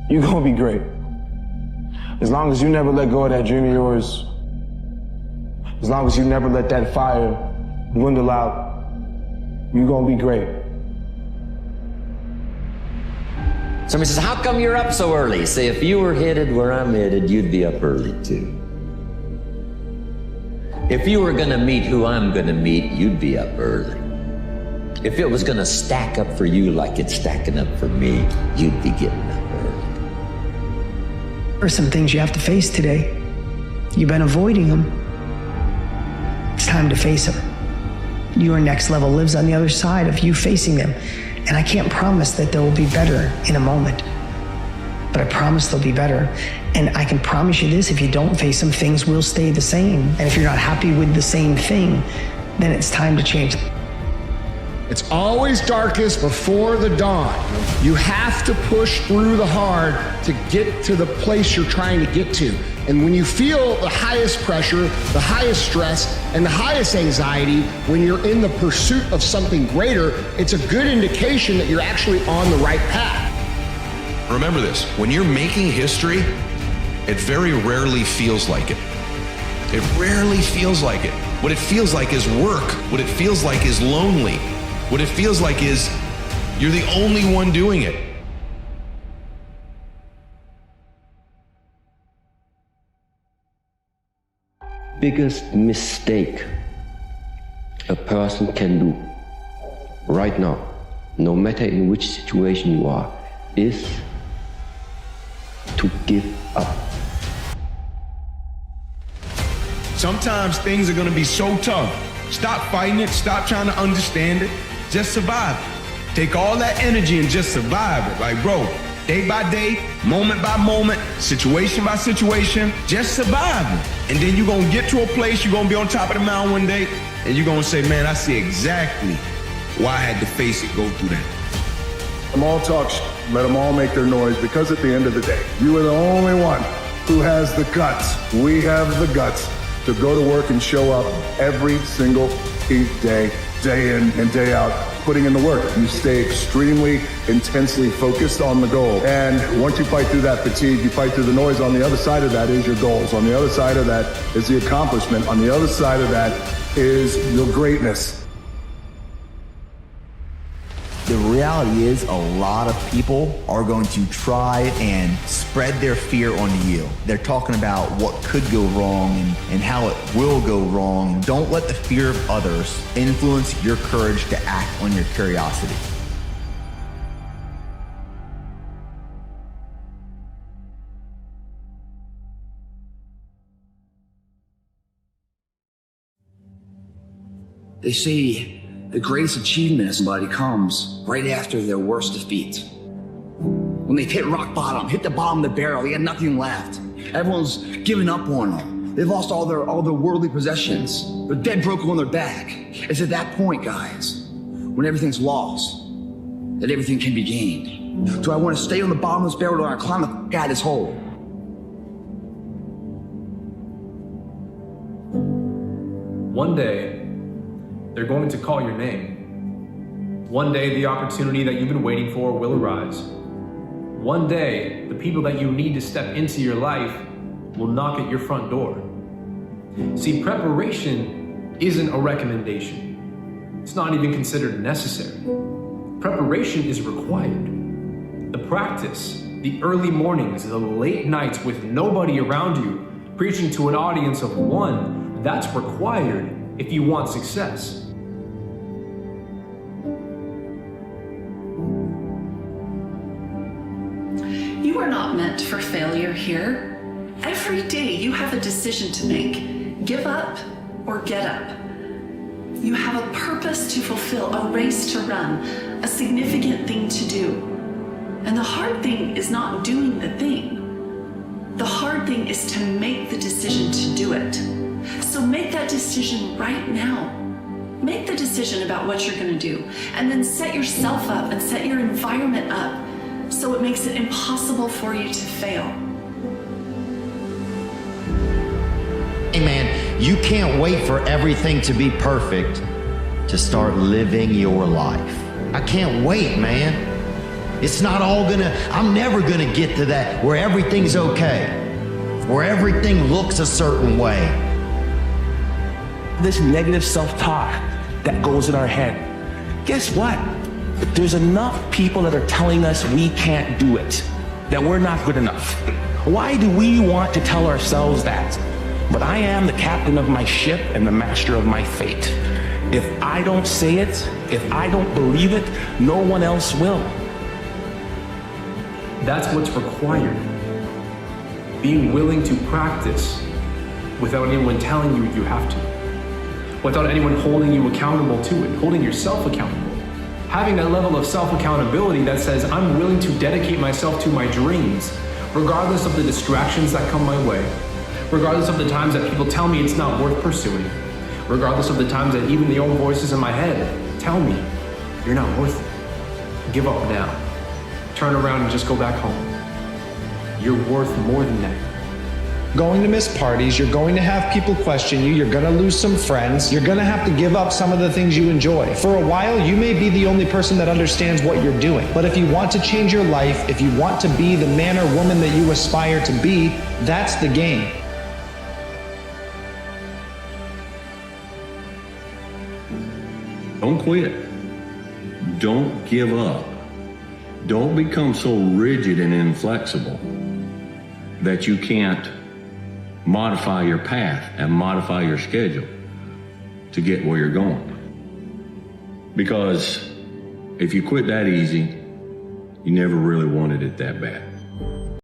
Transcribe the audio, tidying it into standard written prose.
you're gonna be great. As long as you never let go of that dream of yours, as long as you never let that fire dwindle out, you're gonna be great. Somebody says, how come you're up so early? Say, if you were headed where I'm headed, you'd be up early too. If you were gonna meet who I'm gonna meet, you'd be up early. If it was gonna stack up for you like it's stacking up for me, you'd be getting up early. There are some things you have to face today. You've been avoiding them. It's time to face them. Your next level lives on the other side of you facing them. And I can't promise that they will be better in a moment, but I promise they'll be better. And I can promise you this, if you don't face them, things will stay the same. And if you're not happy with the same thing, then it's time to change. It's always darkest before the dawn. You have to push through the hard to get to the place you're trying to get to. And when you feel the highest pressure, the highest stress, and the highest anxiety, when you're in the pursuit of something greater, it's a good indication that you're actually on the right path. Remember this, when you're making history, it very rarely feels like it. It rarely feels like it. What it feels like is work. What it feels like is lonely. What it feels like is you're the only one doing it. Biggest mistake a person can do right now, no matter in which situation you are, is to give up. Sometimes things are gonna be so tough. Stop fighting it, stop trying to understand it, just survive it. Take all that energy and just survive it. Like, bro, day by day, moment by moment, situation by situation, just survive it. And then you're gonna get to a place, you're gonna be on top of the mountain one day, and you're gonna say, man, I see exactly why I had to face it, go through that. Let them all talk, let them all make their noise, because at the end of the day, you are the only one who has the guts. We have the guts to go to work and show up every single day, day in and day out, putting in the work. You stay extremely intensely focused on the goal. And once you fight through that fatigue, you fight through the noise. On the other side of that is your goals. On the other side of that is the accomplishment. On the other side of that is your greatness. The reality is a lot of people are going to try and spread their fear onto you. They're talking about what could go wrong and how it will go wrong. Don't let the fear of others influence your courage to act on your curiosity. They say the greatest achievement of somebody comes right after their worst defeat. When they've hit rock bottom, hit the bottom of the barrel, they got nothing left. Everyone's given up on them. They've lost all their worldly possessions. They're dead broke on their back. It's at that point, guys, when everything's lost, that everything can be gained. Do I want to stay on the bottom of this barrel, or do I want to climb the out of this hole? One day, they're going to call your name. One day, the opportunity that you've been waiting for will arise. One day, the people that you need to step into your life will knock at your front door. See, preparation isn't a recommendation. It's not even considered necessary. Preparation is required. The practice, the early mornings, the late nights with nobody around you, preaching to an audience of one, that's required if you want success. You are not meant for failure here. Every day you have a decision to make. Give up or get up. You have a purpose to fulfill, a race to run, a significant thing to do. And the hard thing is not doing the thing. The hard thing is to make the decision to do it. So make that decision right now. Make the decision about what you're going to do, and then set yourself up and set your environment up so it makes it impossible for you to fail. Hey man, you can't wait for everything to be perfect to start living your life. I can't wait, man. It's not all I'm never gonna get to that where everything's okay, where everything looks a certain way. This negative self-talk that goes in our head, guess what? There's enough people that are telling us we can't do it, that we're not good enough. Why do we want to tell ourselves that? But I am the captain of my ship and the master of my fate. If I don't say it, if I don't believe it, no one else will. That's what's required. Being willing to practice without anyone telling you you have to. Without anyone holding you accountable to it, holding yourself accountable. Having that level of self-accountability that says, I'm willing to dedicate myself to my dreams, regardless of the distractions that come my way, regardless of the times that people tell me it's not worth pursuing, regardless of the times that even the own voices in my head tell me, you're not worth it. Give up now. Turn around and just go back home. You're worth more than that. Going to miss parties, you're going to have people question you, you're going to lose some friends, you're going to have to give up some of the things you enjoy. For a while, you may be the only person that understands what you're doing. But if you want to change your life, if you want to be the man or woman that you aspire to be, that's the game. Don't quit. Don't give up. Don't become so rigid and inflexible that you can't modify your path and modify your schedule to get where you're going. Because if you quit that easy, you never really wanted it that bad.